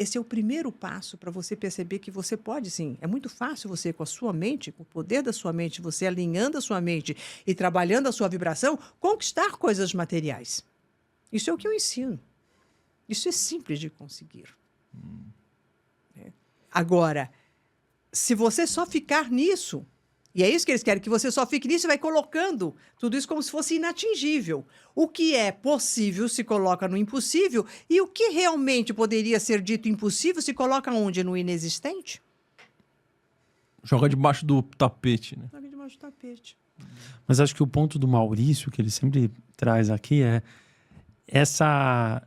esse é o primeiro passo para você perceber que você pode, sim. É muito fácil você, com a sua mente, com o poder da sua mente, você alinhando a sua mente e trabalhando a sua vibração, conquistar coisas materiais. Isso é o que eu ensino. Isso é simples de conseguir. Agora, se você só ficar nisso, e é isso que eles querem, que você só fique nisso e vai colocando tudo isso como se fosse inatingível. O que é possível se coloca no impossível e o que realmente poderia ser dito impossível se coloca onde? No inexistente? Joga debaixo do tapete, né? Joga debaixo do tapete. Mas acho que o ponto do Maurício, que ele sempre traz aqui, é essa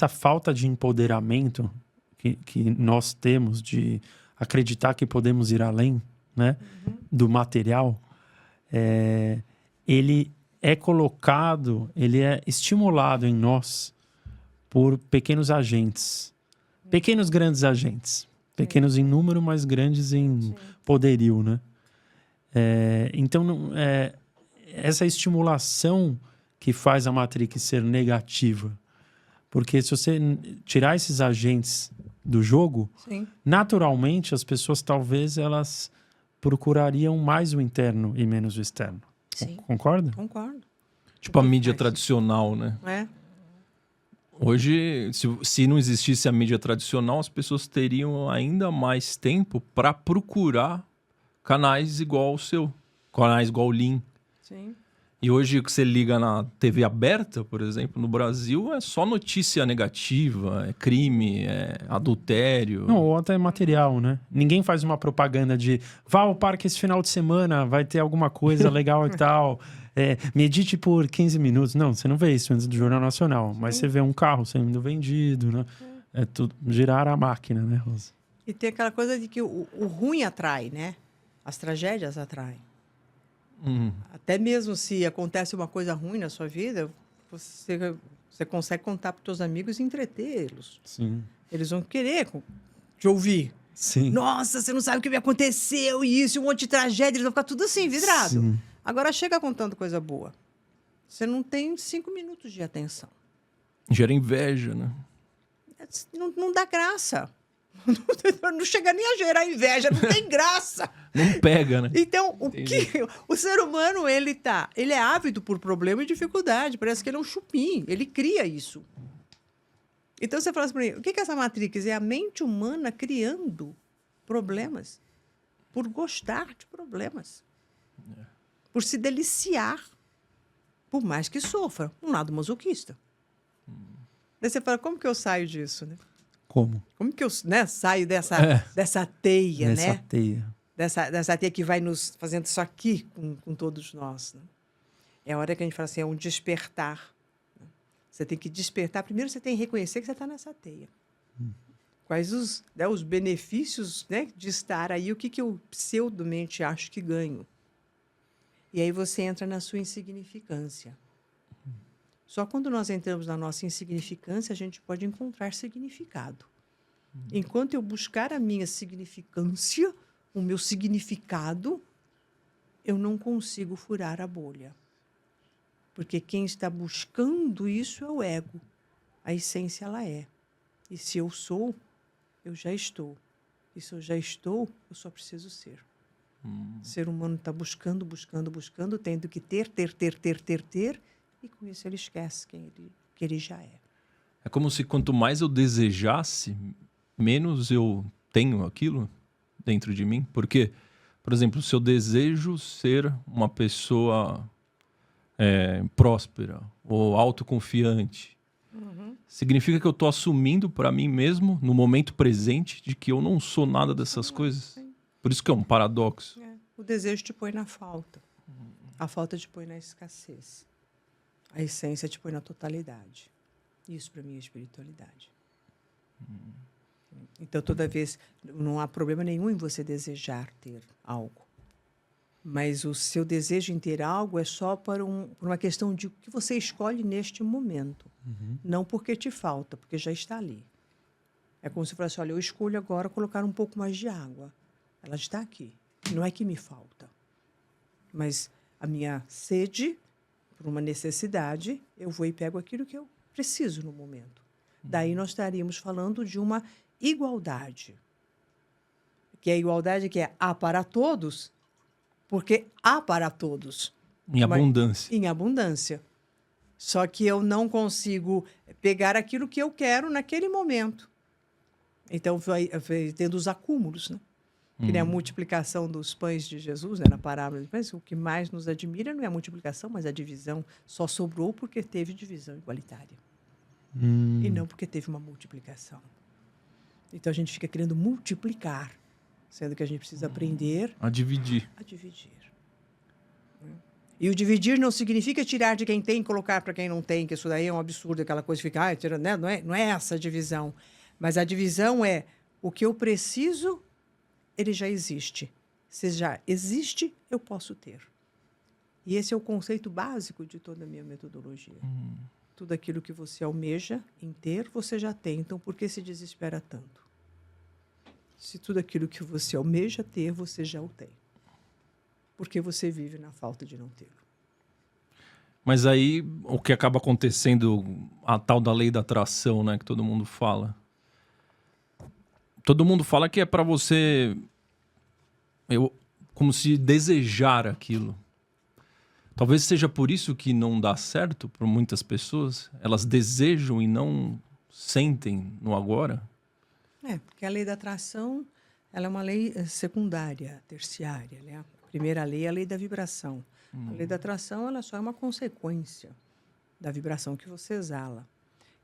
falta de empoderamento que nós temos de acreditar que podemos ir além, né, do material, ele é colocado, ele é estimulado em nós por pequenos agentes, pequenos grandes agentes, pequenos em número, mas grandes em poderio, né? Então, essa estimulação que faz a Matrix ser negativa, porque se você tirar esses agentes do jogo, Sim. naturalmente as pessoas talvez elas procurariam mais o interno e menos o externo. Sim. Concorda? Concordo. Tipo a mídia tradicional, né? É. Hoje, se não existisse a mídia tradicional, as pessoas teriam ainda mais tempo para procurar canais igual ao seu, canais igual o Lean. Sim. E hoje que você liga na TV aberta, por exemplo, no Brasil, é só notícia negativa, é crime, é adultério. Não, ou até material, né? Ninguém faz uma propaganda de vá ao parque esse final de semana, vai ter alguma coisa legal e tal. Medite por 15 minutos. Não, você não vê isso antes do Jornal Nacional. Mas você vê um carro sendo vendido, né? É tudo girar a máquina, né, Rosa? E tem aquela coisa de que o ruim atrai, né? As tragédias atraem. Até mesmo se acontece uma coisa ruim na sua vida, você consegue contar para os seus amigos e entretê-los. Sim. Eles vão querer te ouvir. Sim. Nossa, você não sabe o que me aconteceu, e isso, um monte de tragédia, eles vão ficar tudo assim, vidrado. Sim. Agora chega contando coisa boa. Você não tem 5 minutos de atenção. Gera inveja, né? Não dá graça. Não chega nem a gerar inveja, não tem graça. Não pega, né? Então, o ser humano, ele é ávido por problema e dificuldade. Parece que ele é um chupim, ele cria isso. Então, você fala assim para mim, o que é essa Matrix? É a mente humana criando problemas por gostar de problemas. Por se deliciar, por mais que sofra. Um lado masoquista. Daí você fala, como que eu saio disso, né? Como? Como que eu saio dessa teia, Nessa né? teia. Dessa teia que vai nos fazendo isso aqui com todos nós. Né? É a hora que a gente fala assim, é um despertar. Né? Você tem que despertar. Primeiro você tem que reconhecer que você está nessa teia. Quais os benefícios, né, de estar aí, o que eu pseudomente acho que ganho. E aí você entra na sua insignificância. Só quando nós entramos na nossa insignificância, a gente pode encontrar significado. Enquanto eu buscar a minha significância, o meu significado, eu não consigo furar a bolha. Porque quem está buscando isso é o ego. A essência, ela é. E se eu sou, eu já estou. E se eu já estou, eu só preciso ser. O ser humano está buscando, tendo que ter. E com isso ele esquece que ele já é. É como se quanto mais eu desejasse, menos eu tenho aquilo dentro de mim. Porque, por exemplo, se eu desejo ser uma pessoa próspera ou autoconfiante, significa que eu estou assumindo para mim mesmo, no momento presente, de que eu não sou nada dessas coisas. Sim. Por isso que é um paradoxo. O desejo te põe na falta. A falta te põe na escassez. A essência te põe na totalidade. Isso, para mim, é espiritualidade. Então, toda vez, não há problema nenhum em você desejar ter algo. Mas o seu desejo em ter algo é só por uma questão de o que você escolhe neste momento. Não porque te falta, porque já está ali. É como se fosse, olha, eu escolho agora colocar um pouco mais de água. Ela está aqui. Não é que me falta. Mas a minha sede, por uma necessidade, eu vou e pego aquilo que eu preciso no momento. Daí nós estaríamos falando de uma igualdade. Que é a igualdade que é há para todos, porque há para todos. Em abundância. Em abundância. Só que eu não consigo pegar aquilo que eu quero naquele momento. Então, vai tendo os acúmulos, né? Que nem a multiplicação dos pães de Jesus, né? Na parábola dos pães, o que mais nos admira não é a multiplicação, mas a divisão. Só sobrou porque teve divisão igualitária. E não porque teve uma multiplicação. Então, a gente fica querendo multiplicar, sendo que a gente precisa aprender A dividir. a dividir. E o dividir não significa tirar de quem tem e colocar para quem não tem, que isso daí é um absurdo, aquela coisa que fica, tira, né? Não é essa a divisão. Mas a divisão é o que eu preciso, ele já existe. Se já existe, eu posso ter. E esse é o conceito básico de toda a minha metodologia. Tudo aquilo que você almeja em ter, você já tem. Então, por que se desespera tanto? Se tudo aquilo que você almeja ter, você já o tem. Porque você vive na falta de não tê-lo. Mas aí, o que acaba acontecendo, a tal da lei da atração, né? Que todo mundo fala. Todo mundo fala que é para você... como se desejar aquilo. Talvez seja por isso que não dá certo para muitas pessoas. Elas desejam e não sentem no agora. Porque a lei da atração, ela é uma lei secundária, terciária, né? A primeira lei é a lei da vibração. A lei da atração, ela só é uma consequência da vibração que você exala.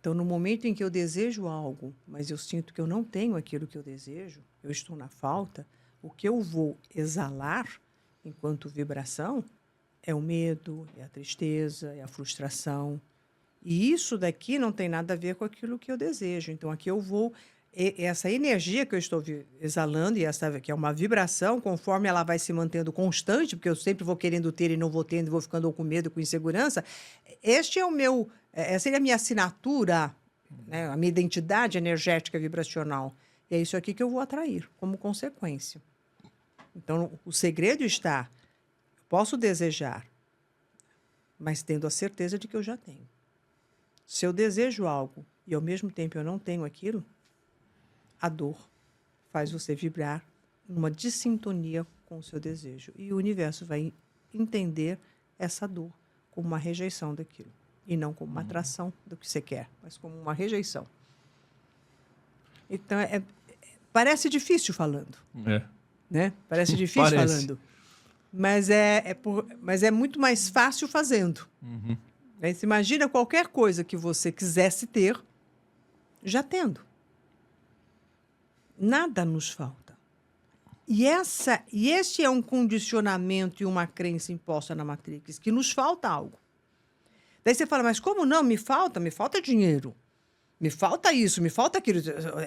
Então, no momento em que eu desejo algo, mas eu sinto que eu não tenho aquilo que eu desejo, eu estou na falta, o que eu vou exalar enquanto vibração é o medo, é a tristeza, é a frustração. E isso daqui não tem nada a ver com aquilo que eu desejo. Então, aqui eu vou... Essa energia que eu estou exalando, e essa que é uma vibração, conforme ela vai se mantendo constante, porque eu sempre vou querendo ter e não vou tendo, e vou ficando com medo, com insegurança, este é o meu... Essa é a minha assinatura, né? A minha identidade energética vibracional. E é isso aqui que eu vou atrair, como consequência. Então, o segredo está... Eu posso desejar, mas tendo a certeza de que eu já tenho. Se eu desejo algo e, ao mesmo tempo, eu não tenho aquilo, a dor faz você vibrar numa dissintonia com o seu desejo. E o universo vai entender essa dor como uma rejeição daquilo. E não como uma atração do que você quer, mas como uma rejeição. Então, parece difícil falando. Né? Parece difícil falando. Mas é muito mais fácil fazendo. Né? Você imagina qualquer coisa que você quisesse ter, já tendo. Nada nos falta. E este é um condicionamento e uma crença imposta na Matrix, que nos falta algo. Daí você fala, mas como não? Me falta dinheiro. Me falta isso, me falta aquilo.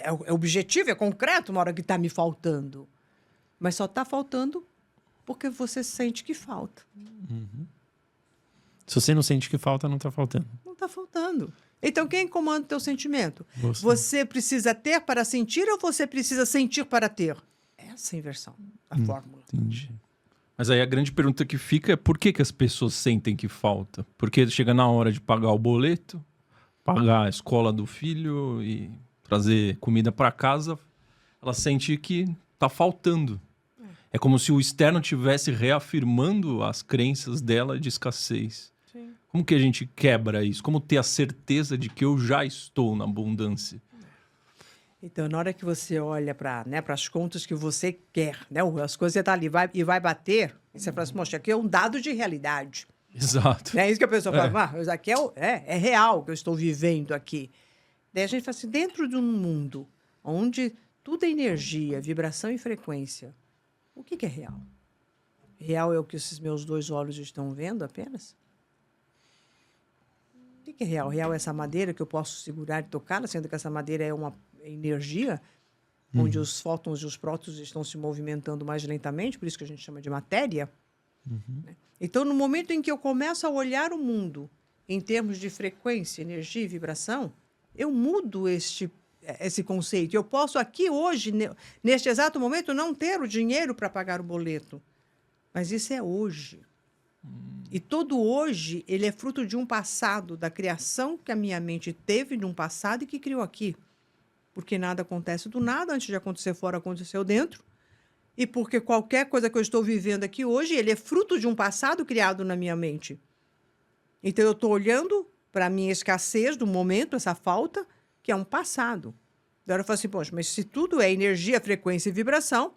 É objetivo, é concreto uma hora que está me faltando. Mas só está faltando porque você sente que falta. Se você não sente que falta, não está faltando. Não está faltando. Então, quem comanda o teu sentimento? Você precisa ter para sentir ou você precisa sentir para ter? Essa é a inversão da fórmula. Entendi. Mas aí a grande pergunta que fica é por que as pessoas sentem que falta? Porque chega na hora de pagar o boleto, pagar a escola do filho e trazer comida para casa, ela sente que está faltando. É como se o externo estivesse reafirmando as crenças dela de escassez. Sim. Como que a gente quebra isso? Como ter a certeza de que eu já estou na abundância? Então, na hora que você olha para as contas que você quer, né? As coisas que você está ali vai bater, você fala assim, poxa, aqui é um dado de realidade. Exato. É isso que a pessoa fala, isso aqui é real que eu estou vivendo aqui. Daí a gente fala assim, dentro de um mundo onde tudo é energia, vibração e frequência, o que é real? Real é o que esses meus 2 olhos estão vendo apenas? O que é real? Real é essa madeira que eu posso segurar e tocar, sendo que essa madeira é uma energia, onde os fótons e os prótons estão se movimentando mais lentamente, por isso que a gente chama de matéria. Né? Então, no momento em que eu começo a olhar o mundo em termos de frequência, energia e vibração, eu mudo esse conceito. Eu posso aqui hoje, neste exato momento, não ter o dinheiro para pagar o boleto. Mas isso é hoje. E todo hoje, ele é fruto de um passado, da criação que a minha mente teve de um passado e que criou aqui. Porque nada acontece do nada, antes de acontecer fora, aconteceu dentro. E porque qualquer coisa que eu estou vivendo aqui hoje, ele é fruto de um passado criado na minha mente. Então, eu estou olhando para a minha escassez do momento, essa falta, que é um passado. Daí eu falo assim, poxa, mas se tudo é energia, frequência e vibração,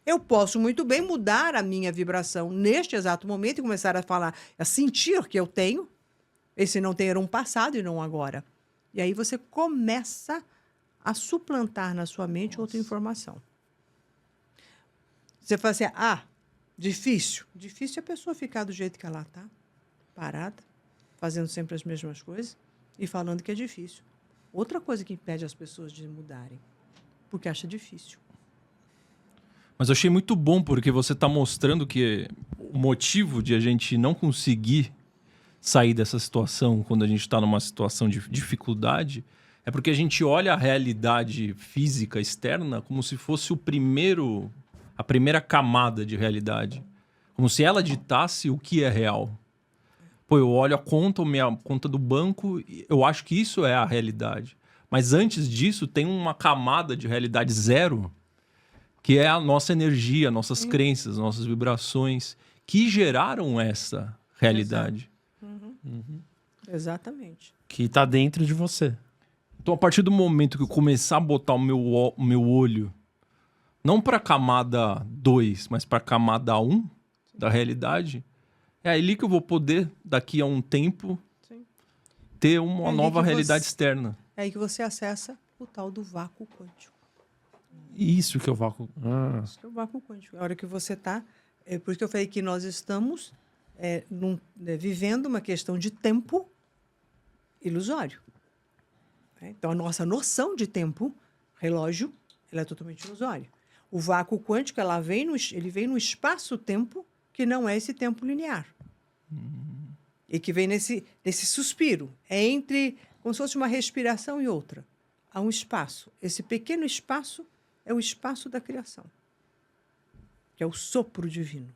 eu posso muito bem mudar a minha vibração neste exato momento e começar a falar, a sentir que eu tenho. Esse não ter um passado e não um agora. E aí você começa a suplantar na sua mente outra informação. Você fala assim, difícil. Difícil é a pessoa ficar do jeito que ela está, parada, fazendo sempre as mesmas coisas e falando que é difícil. Outra coisa que impede as pessoas de mudarem, porque acha difícil. Mas eu achei muito bom, porque você está mostrando que o motivo de a gente não conseguir sair dessa situação, quando a gente está numa situação de dificuldade, é porque a gente olha a realidade física externa como se fosse a primeira camada de realidade. Como se ela ditasse o que é real. Pô, eu olho minha conta do banco, eu acho que isso é a realidade. Mas antes disso, tem uma camada de realidade zero, que é a nossa energia, nossas crenças, nossas vibrações, que geraram essa realidade. Exatamente. Que está dentro de você. Então, a partir do momento que eu começar a botar o meu olho, não para a camada 2, mas para a camada 1 da realidade, é ali que eu vou poder, daqui a um tempo, ter uma nova realidade externa. É aí que você acessa o tal do vácuo quântico. Isso que eu vácuo. Isso que é o vácuo quântico. A hora que você está... É por isso que eu falei que nós estamos vivendo uma questão de tempo ilusório. Então, a nossa noção de tempo, relógio, ela é totalmente ilusória. O vácuo quântico, ele vem no espaço-tempo, que não é esse tempo linear. E que vem nesse suspiro. É entre, como se fosse uma respiração e outra. Há um espaço. Esse pequeno espaço é o espaço da criação, que é o sopro divino.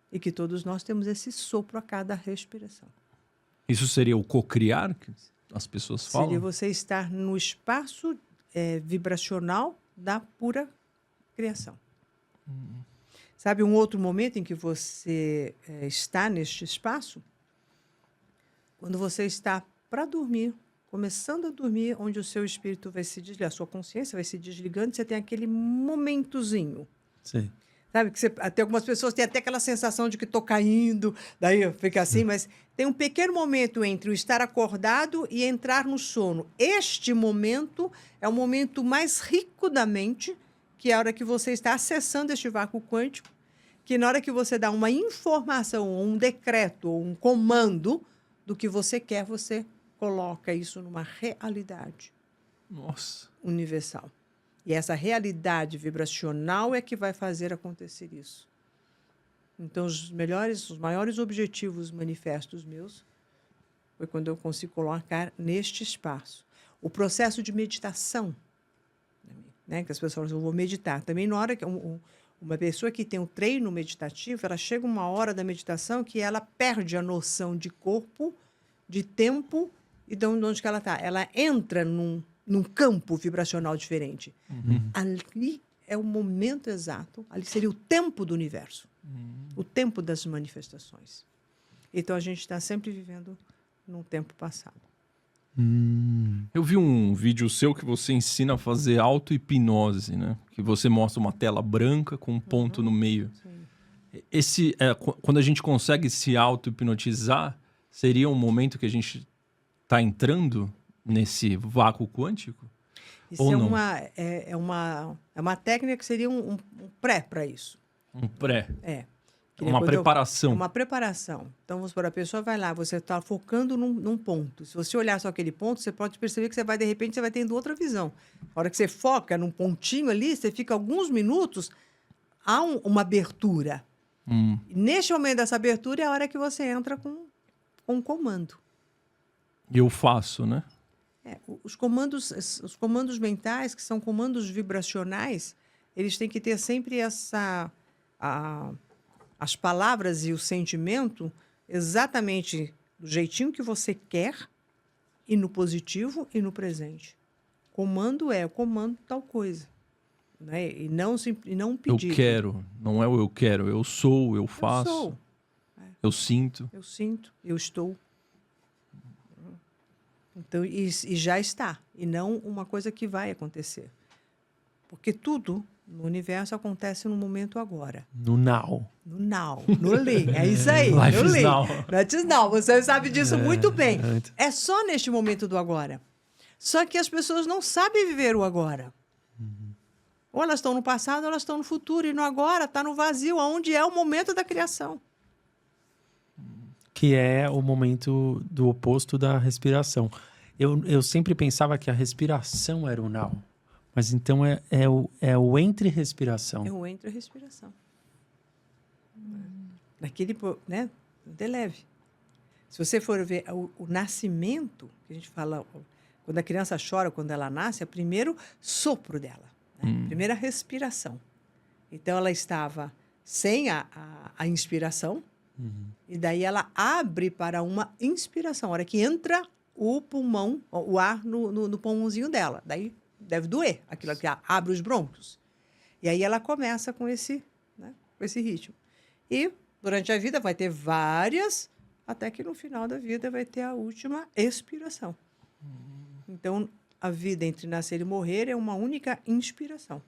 E que todos nós temos esse sopro a cada respiração. Isso seria o cocriar, que as pessoas falam? Seria você estar no espaço vibracional da pura criação. Sabe um outro momento em que você está neste espaço? Quando você está para dormir, começando a dormir, onde o seu espírito vai se desligar, a sua consciência vai se desligando, você tem aquele momentozinho. Sim. Sabe, que até algumas pessoas têm até aquela sensação de que estou caindo, daí fica assim, mas tem um pequeno momento entre o estar acordado e entrar no sono. Este momento é o momento mais rico da mente, que é a hora que você está acessando este vácuo quântico, que na hora que você dá uma informação, ou um decreto, ou um comando do que você quer, você coloca isso numa realidade universal. E essa realidade vibracional é que vai fazer acontecer isso. Então, os maiores objetivos manifestos meus foi quando eu consigo colocar neste espaço. O processo de meditação, né, que as pessoas falam, eu vou meditar. Também na hora que uma pessoa que tem um treino meditativo, ela chega uma hora da meditação que ela perde a noção de corpo, de tempo e de onde que ela está. Ela entra num campo vibracional diferente. Ali é o momento exato, ali seria o tempo do universo, o tempo das manifestações. Então, a gente está sempre vivendo num tempo passado. Eu vi um vídeo seu que você ensina a fazer auto-hipnose, né? Que você mostra uma tela branca com um ponto no meio. Sim. Quando a gente consegue se auto-hipnotizar, seria um momento que a gente está entrando nesse vácuo quântico? Isso ou é não? uma técnica que seria um pré para isso. Um pré. Uma preparação. Uma preparação. Então, vamos supor, a pessoa vai lá, você está focando num ponto. Se você olhar só aquele ponto, você pode perceber que de repente, você vai tendo outra visão. A hora que você foca num pontinho ali, você fica alguns minutos, há uma abertura. Neste momento dessa abertura é a hora que você entra com um comando. Eu faço, né? Os comandos mentais, que são comandos vibracionais, eles têm que ter sempre as palavras e o sentimento exatamente do jeitinho que você quer, e no positivo e no presente. Comando é, eu comando tal coisa. Né? E não um Eu pedido. quero, não é o eu quero, eu sou, eu Eu faço, sou, eu sinto. eu sinto, eu estou. Então, e já está. E não uma coisa que vai acontecer. Porque tudo no universo acontece no momento agora. No now. No now, no li. É isso aí. Life no is li. now. Antes não, você sabe disso muito bem. muito. É só neste momento do agora. Só que as pessoas não sabem viver o agora. Ou elas estão no passado, ou elas estão no futuro. E no agora está no vazio, onde é o momento da criação. Que é o momento do oposto da respiração. Eu sempre pensava que a respiração era o now. Mas então é o entre respiração. É o entre a respiração. Naquele, né? De leve. Se você for ver o nascimento, que a gente fala, quando a criança chora, quando ela nasce, é o primeiro sopro dela. Né? Primeira respiração. Então, ela estava sem a inspiração, e daí ela abre para uma inspiração. A hora que entra o pulmão, o ar no pulmãozinho dela. Daí deve doer, aquilo que abre os brônquios. E aí ela começa com esse, né, com esse ritmo. E durante a vida vai ter várias, até que no final da vida vai ter a última expiração. Então, a vida entre nascer e morrer é uma única inspiração,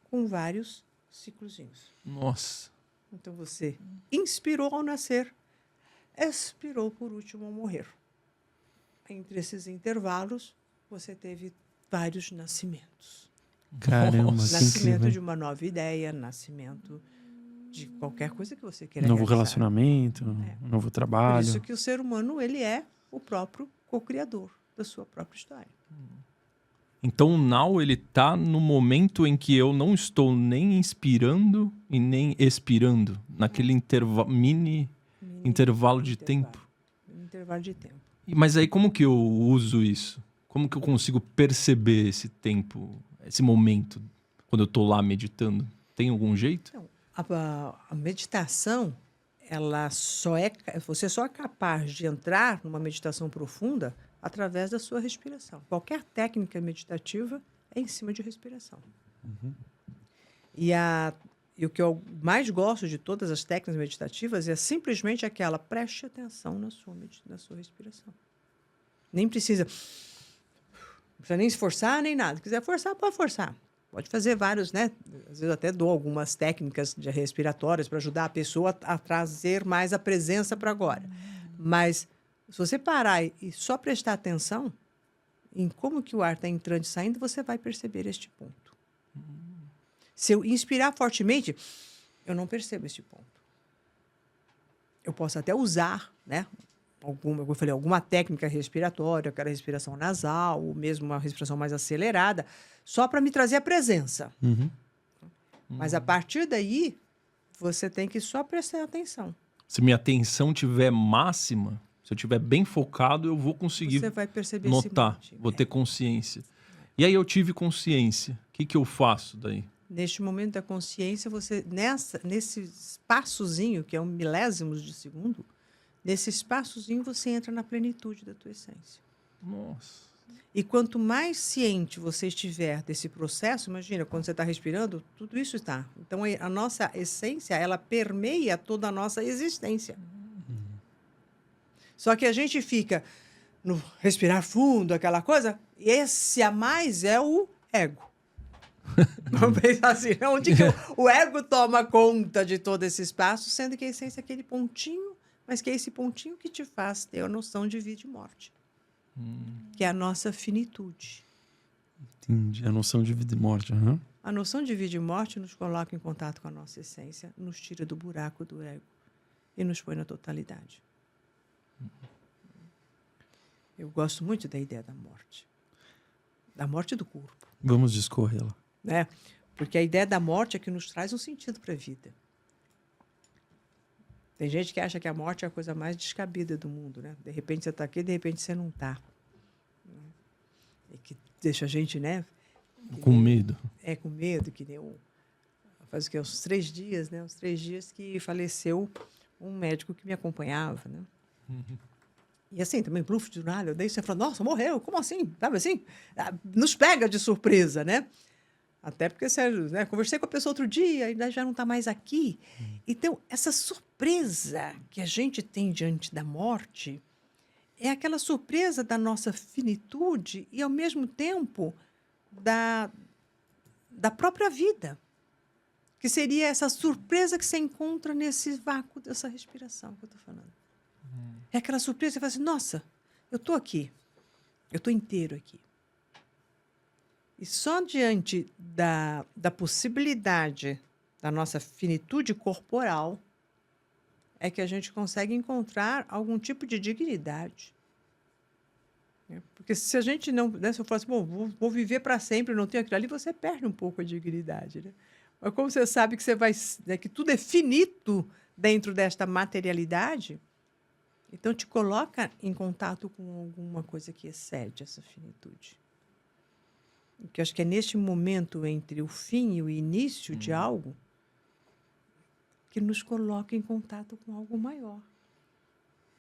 com vários ciclozinhos. Nossa. Então, você inspirou ao nascer, expirou por último ao morrer. Entre esses intervalos, você teve vários nascimentos. Caramba, que Nascimento incrível. de uma nova ideia, nascimento de qualquer coisa que você queira Novo realizar. relacionamento, novo Por trabalho. isso que o ser humano, ele é o próprio co-criador da sua própria história. Então o now, ele tá no momento em que eu não estou nem inspirando e nem expirando. Naquele mini intervalo de tempo. Intervalo de tempo. Mas aí como que eu uso isso? Como que eu consigo perceber esse tempo, esse momento, quando eu tô lá meditando? Tem algum jeito? Então, a meditação, você só é capaz de entrar numa meditação profunda através da sua respiração. Qualquer técnica meditativa é em cima de respiração. E o que eu mais gosto de todas as técnicas meditativas é simplesmente aquela: preste atenção na sua respiração. Nem precisa nem se forçar, nem nada. Se quiser forçar, pode forçar. Pode fazer vários, né? Às vezes eu até dou algumas técnicas respiratórias para ajudar a pessoa a trazer mais a presença para agora. Mas se você parar e só prestar atenção em como que o ar está entrando e saindo, você vai perceber este ponto. Se eu inspirar fortemente, eu não percebo este ponto. Eu posso até usar, né? Alguma técnica respiratória, aquela respiração nasal, ou mesmo uma respiração mais acelerada, só para me trazer a presença. Mas a partir daí, você tem que só prestar atenção. Se minha atenção tiver máxima, se eu estiver bem focado, eu vou conseguir Você vai perceber notar, esse monte. vou ter consciência. E aí eu tive consciência. O que eu faço daí? Neste momento da consciência, você nesse espaçozinho, que é um milésimos de segundo, nesse espaçozinho você entra na plenitude da tua essência. Nossa. E quanto mais ciente você estiver desse processo, imagina, quando você está respirando, tudo isso está. Então, a nossa essência, ela permeia toda a nossa existência. Só que a gente fica no respirar fundo, aquela coisa, e esse a mais é o ego. Vamos pensar assim, onde que o ego toma conta de todo esse espaço, sendo que a essência é aquele pontinho, mas que é esse pontinho que te faz ter a noção de vida e morte. Que é a nossa finitude. Entendi. A noção de vida e morte. A noção de vida e morte nos coloca em contato com a nossa essência, nos tira do buraco do ego e nos põe na totalidade. Eu gosto muito da ideia da morte do corpo. Vamos discorrê-la. Né? Porque a ideia da morte é que nos traz um sentido para a vida. Tem gente que acha que a morte é a coisa mais descabida do mundo, né? De repente você está aqui, de repente você não está. E que deixa a gente, né? Com medo. Com medo, que nem faz o quê? Uns 3 dias, né? Uns 3 dias que faleceu um médico que me acompanhava, né? E assim, também, bluf de nada, daí você fala, nossa, morreu, como assim? Sabe assim? Nos pega de surpresa, né? Até porque, Sérgio, né, conversei com a pessoa outro dia e já não está mais aqui. Então, essa surpresa que a gente tem diante da morte é aquela surpresa da nossa finitude e, ao mesmo tempo, da própria vida. Que seria essa surpresa que você encontra nesse vácuo dessa respiração que eu estou falando. É aquela surpresa que você fala assim, nossa, eu estou aqui, eu estou inteiro aqui. E só diante da possibilidade da nossa finitude corporal é que a gente consegue encontrar algum tipo de dignidade. Porque se a gente não... Né, se eu falasse, bom, vou viver para sempre, não tenho aquilo ali, você perde um pouco a dignidade. Né? Mas como você sabe que, né, que tudo é finito dentro desta materialidade, então te coloca em contato com alguma coisa que excede essa finitude. Que eu acho que é neste momento entre o fim e o início de algo que nos coloca em contato com algo maior.